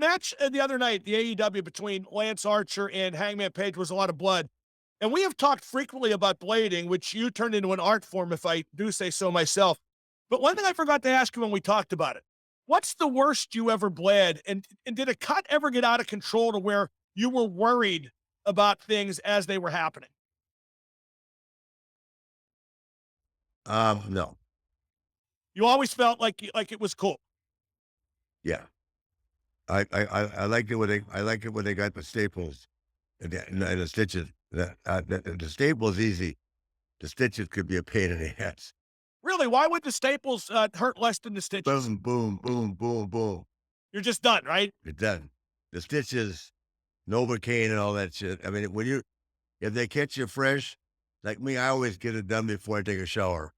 match the other night, the AEW between Lance Archer and Hangman Page was a lot of blood. And we have talked frequently about blading, which you turned into an art form, if I do say so myself. But one thing I forgot to ask you when we talked about it, what's the worst you ever bled? And did a cut ever get out of control to where you were worried about things as they were happening? No. You always felt like it was cool. Yeah. I liked it when they got the staples and the stitches. The staples easy. The stitches could be a pain in the ass. Really, why would the staples hurt less than the stitches? Boom, boom, boom, boom, boom. You're just done, right? It's done. The stitches, Novocaine and all that shit. I mean, if they catch you fresh, like me, I always get it done before I take a shower.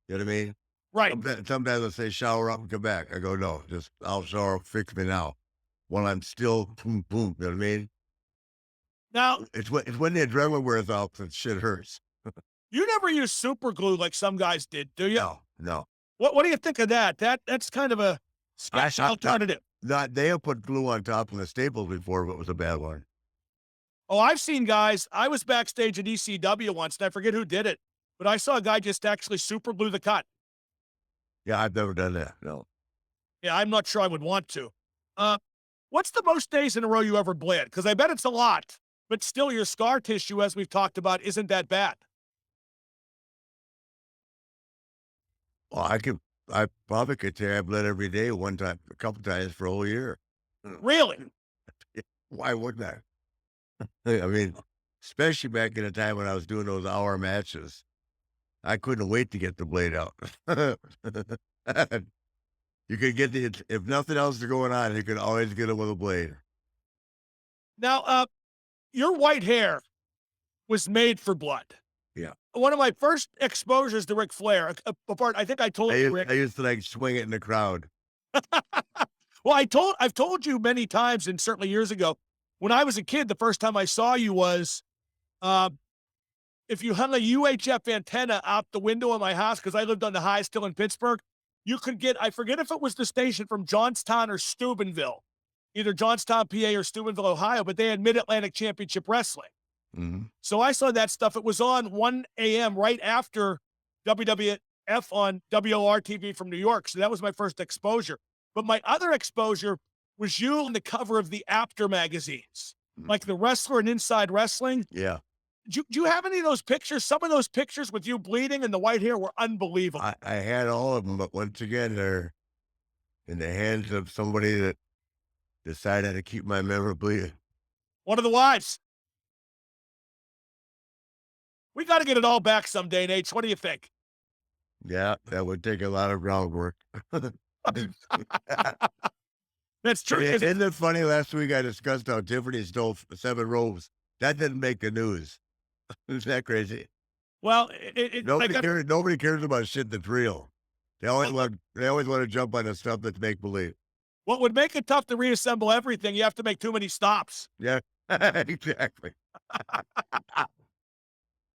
You know what I mean? Right. Sometimes they'll say shower up and come back. I go, no, just I'll shower, fix me now. While I'm still boom, boom. You know what I mean? Now, It's when the adrenaline wears off that shit hurts. you never use super glue like some guys did, do you? No, no. What do you think of that? That's kind of a sketch alternative. They have put glue on top of the staples before, but it was a bad one. Oh, I've seen guys. I was backstage at ECW once, and I forget who did it, but I saw a guy just actually super glue the cut. Yeah, I've never done that. No. Yeah, I'm not sure I would want to. What's the most days in a row you ever bled? Because I bet it's a lot, but still your scar tissue, as we've talked about, isn't that bad. Well, I probably could say I bled every day one time, a couple times for a whole year. Really? Why wouldn't I? I mean, especially back in the time when I was doing those hour matches, I couldn't wait to get the blade out. You could get if nothing else is going on, you could always get it with a blade. Now, your white hair was made for blood. Yeah. One of my first exposures to Ric Flair, apart, I think I told you, Rick. I used to like swing it in the crowd. Well, I've told you many times, and certainly years ago, when I was a kid, the first time I saw you was, if you hung a UHF antenna out the window of my house, because I lived on the high still in Pittsburgh, you could get, I forget if it was the station from Johnstown or Steubenville, either Johnstown, PA or Steubenville, Ohio, but they had Mid-Atlantic Championship Wrestling. Mm-hmm. So I saw that stuff. It was on 1 a.m. right after WWF on WOR TV from New York. So that was my first exposure. But my other exposure was you on the cover of the After magazines, like The Wrestler and Inside Wrestling. Yeah. Do you have any of those pictures? Some of those pictures with you bleeding and the white hair were unbelievable. I had all of them, but once again, they're in the hands of somebody that decided to keep my memorabilia. One of the wives. We got to get it all back someday, Nate. What do you think? Yeah, that would take a lot of groundwork. That's true. Isn't it funny? Last week I discussed how Tiffany stole 7 robes. That didn't make the news. Isn't that crazy? Well, nobody cares about shit that's real. They always want to jump on the stuff that's make believe. what would make it tough to reassemble everything, you have to make too many stops. Yeah, exactly.